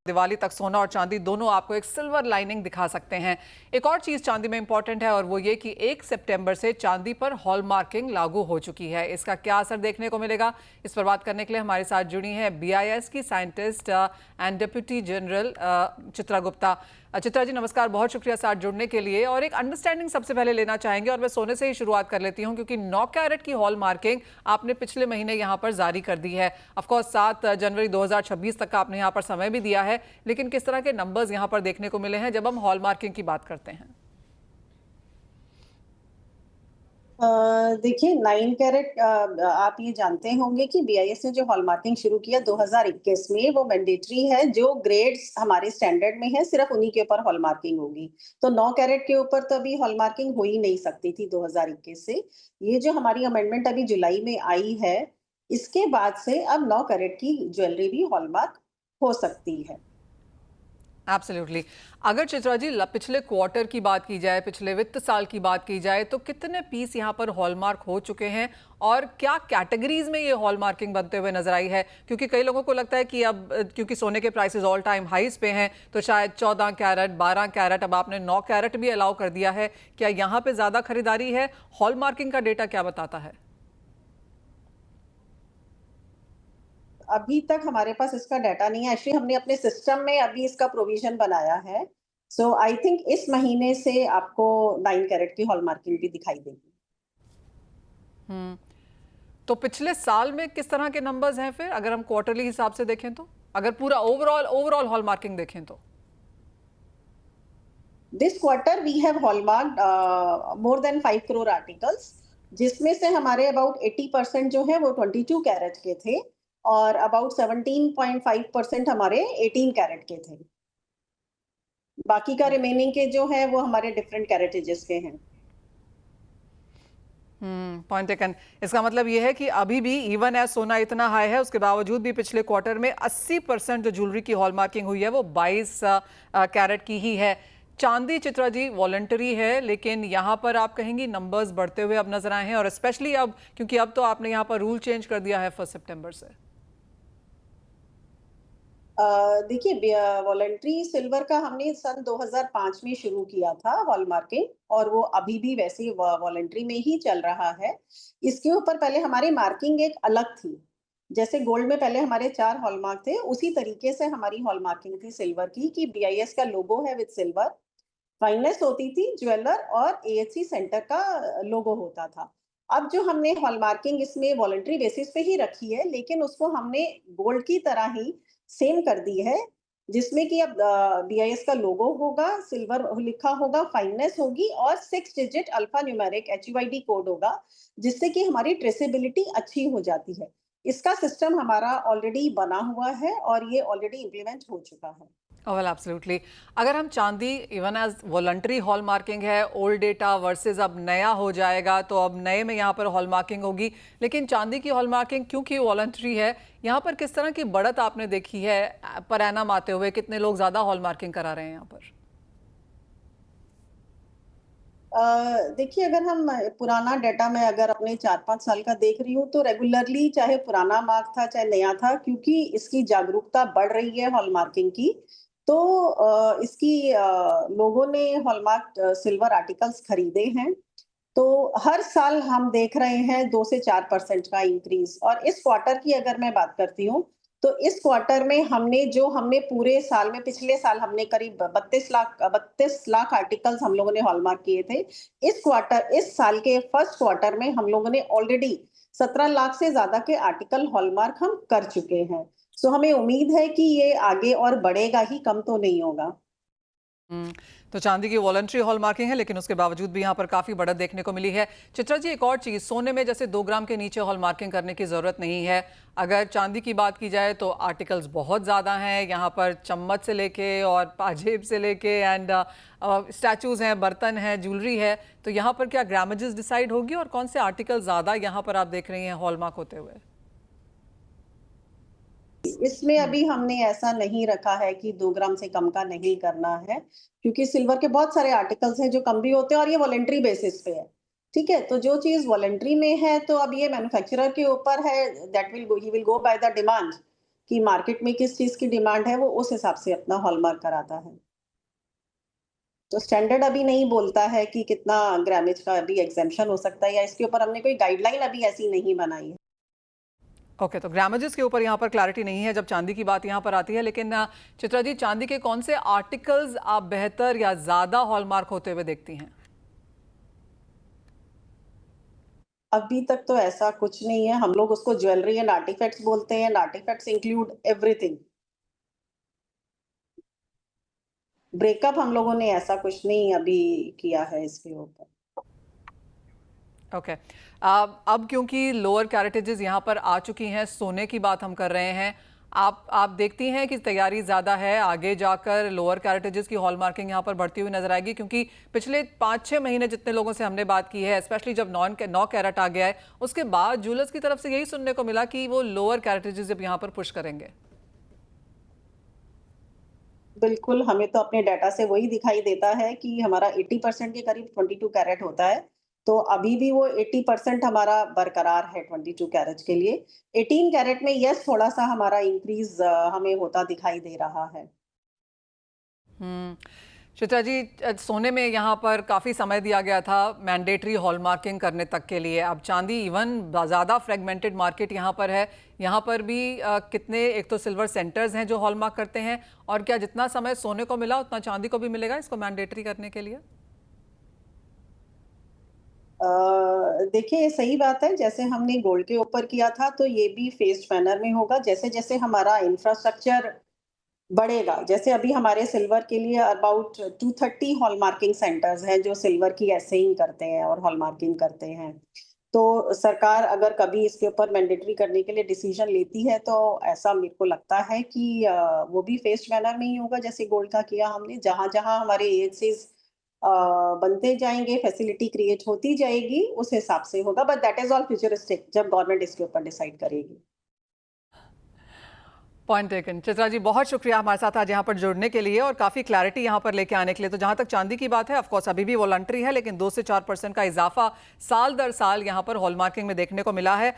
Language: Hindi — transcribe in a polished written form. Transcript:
दिवाली तक सोना और चांदी दोनों आपको एक सिल्वर लाइनिंग दिखा सकते हैं। एक और चीज चांदी में इंपॉर्टेंट है और वो ये कि 1 सितंबर से चांदी पर हॉलमार्किंग लागू हो चुकी है। इसका क्या असर देखने को मिलेगा, इस पर बात करने के लिए हमारे साथ जुड़ी हैं बीआईएस की scientist and deputy general Chitra Gupta. Chitra ji नमस्कार, बहुत शुक्रिया साथ जुड़ने के लिए। और एक अंडरस्टैंडिंग सबसे पहले लेना चाहेंगे और मैं सोने से ही शुरुआत कर लेती हूं क्योंकि 9 कैरेट की हॉल मार्किंग आपने पिछले महीने यहां पर जारी कर दी है। ऑफकोर्स 7 जनवरी 2026 तक का आपने यहां पर समय भी दिया है, लेकिन किस तरह के नंबर्स यहां पर देखने को मिले हैं जब हम हॉल मार्किंग की बात करते हैं? देखिए 9 कैरेट आप ये जानते होंगे कि बीआईएस ने जो हॉलमार्किंग शुरू किया 2021 में, वो मैंडेटरी है। जो ग्रेड्स हमारे स्टैंडर्ड में है सिर्फ उन्हीं के ऊपर हॉलमार्किंग होगी। तो 9 कैरेट के ऊपर तो अभी हॉलमार्किंग हो ही नहीं सकती थी 2021 से। ये जो हमारी अमेंडमेंट अभी जुलाई में आई है, इसके बाद से अब 9 कैरेट की ज्वेलरी भी हॉलमार्क हो सकती है। एब्सोल्युटली। अगर चित्रा जी पिछले क्वार्टर की बात की जाए, पिछले वित्त साल की बात की जाए, तो कितने पीस यहाँ पर हॉलमार्क हो चुके हैं और क्या कैटेगरीज में ये हॉलमार्किंग बनते हुए नजर आई है? क्योंकि कई लोगों को लगता है कि अब क्योंकि सोने के प्राइसेस ऑल टाइम हाईज पे हैं तो शायद 14 कैरेट 12 कैरेट, अब आपने 9 कैरेट भी अलाउ कर दिया है। क्या यहाँ पे ज्यादा खरीदारी है? हॉलमार्किंग का डेटा क्या बताता है? अभी तक हमारे पास इसका डाटा नहीं है। एक्चुअली हमने अपने सिस्टम में अभी इसका प्रोविजन बनाया है। सो आई थिंक इस महीने से आपको 9 कैरेट की हॉलमार्किंग भी दिखाई देगी। हम्म। तो पिछले साल में किस तरह के नंबर्स हैं फिर, अगर हम क्वार्टरली हिसाब से देखें तो, अगर पूरा ओवरऑल ओवरऑल हॉलमार्किंग देखें तो? This quarter we have hallmarked more than 5 crore articles, जिसमें से हमारे अबाउट 80% जो है वो 22 कैरेट के थे और अबाउट 17.5% हमारे 18 कैरेट के थे। बाकी का रिमेनिंग के जो है वो हमारे डिफरेंट कैरेटेजेस के हैं। Point taken. इसका मतलब यह है कि अभी भी इवन एज सोना इतना हाई है उसके बावजूद भी पिछले क्वार्टर में 80% जो ज्वेलरी की हॉलमार्किंग हुई है वो 22 कैरेट की ही है। चांदी चित्रा जी वॉलंटरी है, लेकिन यहाँ पर आप कहेंगी नंबर्स बढ़ते हुए अब नजर आए हैं, और स्पेशली अब क्योंकि अब तो आपने यहाँ पर रूल चेंज कर दिया है 1 सितंबर से। देखिए वॉलंटरी सिल्वर का हमने सन 2005 में शुरू किया था हॉलमार्किंग, और वो अभी भी वैसे वॉलंटरी में ही चल रहा है। इसके ऊपर पहले हमारी मार्किंग एक अलग थी। जैसे गोल्ड में पहले हमारे 4 हॉलमार्क थे, उसी तरीके से हमारी हॉलमार्किंग थी सिल्वर की कि बीआईएस का लोगो है विद सिल्वर, फाइनेंस होती थी ज्वेलर, और एएचसी सेंटर का लोगो होता था। अब जो हमने हॉलमार्किंग इसमें वॉलंटरी बेसिस पे ही रखी है, लेकिन उसको हमने गोल्ड की तरह ही सेम कर दी है, जिसमें कि अब बीआईएस का लोगो होगा, सिल्वर लिखा होगा, फाइनेंस होगी और 6 digit alpha numeric HUID code होगा, जिससे कि हमारी ट्रेसेबिलिटी अच्छी हो जाती है। इसका सिस्टम हमारा ऑलरेडी बना हुआ है और ये ऑलरेडी इम्प्लीमेंट हो चुका है। Well absolutely. अगर हम चांदी even as voluntary hallmarking है, ओल्ड डेटा वर्सेस अब नया हो जाएगा, तो अब नए में यहाँ पर हॉल मार्किंग होगी, लेकिन चांदी की हॉल मार्किंग क्योंकि वॉलंटरी है, यहाँ पर किस तरह की बढ़त आपने देखी है पर एनम आते हुए? कितने लोग ज्यादा हॉल मार्किंग करा रहे हैं यहाँ पर? देखिए अगर हम पुराना डाटा में अगर अपने 4-5 साल का देख रही हूँ, तो रेगुलरली चाहे पुराना मार्क था चाहे नया था, क्योंकि इसकी जागरूकता बढ़ रही है हॉलमार्किंग की, तो इसकी लोगों ने हॉलमार्क सिल्वर आर्टिकल्स खरीदे हैं। तो हर साल हम देख रहे हैं 2 से 4% का इंक्रीज। और इस क्वार्टर की अगर मैं बात करती हूँ, तो इस क्वार्टर में हमने पूरे साल में, पिछले साल हमने करीब 32 लाख आर्टिकल्स हम लोगों ने हॉलमार्क किए थे। इस साल के फर्स्ट क्वार्टर में हम लोगों ने ऑलरेडी 17 लाख से ज्यादा के आर्टिकल हॉलमार्क हम कर चुके हैं। सो हमें उम्मीद है कि ये आगे और बढ़ेगा ही, कम तो नहीं होगा। तो चांदी की वॉलंटरी हॉल मार्किंग है, लेकिन उसके बावजूद भी यहाँ पर काफी बढ़त देखने को मिली है। चित्रा जी एक और चीज, सोने में जैसे 2 ग्राम के नीचे हॉल मार्किंग करने की जरूरत नहीं है। अगर चांदी की बात की जाए तो आर्टिकल्स बहुत ज्यादा हैं यहाँ पर, चम्मच से लेके और पाजेब से लेके एंड स्टैचूज हैं, बर्तन हैं, ज्वेलरी है। तो यहाँ पर क्या ग्रामेजेस डिसाइड होगी और कौन से आर्टिकल ज्यादा यहाँ पर आप देख रही हैं हॉलमार्क होते हुए? इसमें अभी हमने ऐसा नहीं रखा है कि 2 ग्राम से कम का नहीं करना है, क्योंकि सिल्वर के बहुत सारे आर्टिकल्स हैं जो कम भी होते हैं और ये वॉलंटरी बेसिस पे है। ठीक है, तो जो चीज वॉलंटरी में है, तो अब ये मैन्युफैक्चरर के ऊपर है, that will go he will go by the demand कि मार्केट में किस चीज़ की डिमांड है, वो उस हिसाब से अपना हॉलमार्क कराता है। तो स्टैंडर्ड अभी नहीं बोलता है कि कितना ग्रामेज का अभी एग्ज़ेम्पशन हो सकता है, या इसके ऊपर हमने कोई गाइडलाइन अभी ऐसी नहीं बनाई है। ओके, तो ग्रामेजेस के ऊपर यहाँ पर क्लैरिटी नहीं है जब चांदी की बात यहाँ पर आती है, लेकिन चित्रा जी, चांदी के कौन से आर्टिकल्स आप बेहतर या ज़्यादा हॉलमार्क होते हुए देखती हैं? अभी तक तो ऐसा कुछ नहीं है, हम लोग उसको ज्वेलरी एंड आर्टिफैक्ट्स बोलते हैं, and artefacts include everything. Breakup हम लोगों ने ऐसा कुछ नहीं अभी किया है इसके ऊपर। ओके। अब क्योंकि लोअर कैरेटेजेस यहाँ पर आ चुकी हैं, सोने की बात हम कर रहे हैं, आप देखती हैं कि तैयारी ज़्यादा है, आगे जाकर लोअर कैरेटेजेस की हॉलमार्किंग यहाँ पर बढ़ती हुई नजर आएगी? क्योंकि पिछले 5-6 महीने जितने लोगों से हमने बात की है, स्पेशली जब 9 कैरेट आ गया है, उसके बाद ज्वेलर्स की तरफ से यही सुनने को मिला कि वो लोअर कैरेटेजेस अब यहाँ पर पुश करेंगे। बिल्कुल, हमें तो अपने डाटा से वही दिखाई देता है कि हमारा 80% के करीब 22 कैरेट होता है। तो अभी भी वो 80% हमारा बरकरार है 22 कैरेट के लिए। 18 कैरेट में यस थोड़ा-सा हमारा इंक्रीज़ हमें होता दिखाई दे रहा है। हम्म। चित्रा जी, सोने में यहाँ पर काफ़ी समय दिया गया था मैंडेटरी हॉलमार्किंग करने तक के लिए। अब चांदी इवन ज़्यादा फ्रेगमेंटेड मार्केट यहाँ पर है। यहाँ पर भी कितने, एक तो सिल्वर सेंटर्स हैं जो हॉलमार्क करते हैं, और क्या जितना समय सोने को मिला उतना चांदी को भी मिलेगा इसको मैंडेटरी करने के लिए? देखिए सही बात है, जैसे हमने गोल्ड के ऊपर किया था, तो ये भी फेज़्ड मैनर में होगा। जैसे-जैसे हमारा इंफ्रास्ट्रक्चर बढ़ेगा, जैसे अभी हमारे सिल्वर के लिए अबाउट 230 हॉलमार्किंग सेंटर्स हैं जो सिल्वर की एसेइंग करते हैं और हॉलमार्किंग करते हैं। तो सरकार अगर कभी इसके ऊपर मैंडेटरी करने के लिए डिसीजन लेती है, तो ऐसा मेरे को लगता है कि वो भी फेस्ड मैनर में ही होगा जैसे गोल्ड का किया हमने। जहाँ-जहाँ हमारे एएनसीज बनते जाएँगे, फैसिलिटी क्रिएट होती जाएगी, उस हिसाब से होगा, but that is all futuristic जब गवर्नमेंट इसके ऊपर डिसाइड करेगी। Point taken. चित्रा जी, बहुत शुक्रिया हमारे साथ आज यहाँ पर जुड़ने के लिए और काफ़ी क्लैरिटी यहाँ पर लेके आने के लिए। तो जहाँ तक चांदी की बात है, ऑफ कोर्स अभी भी वॉलंटरी है, लेकिन 2 से 4% का इजाफा साल दर साल यहाँ पर हॉलमार्किंग में देखने को मिला है।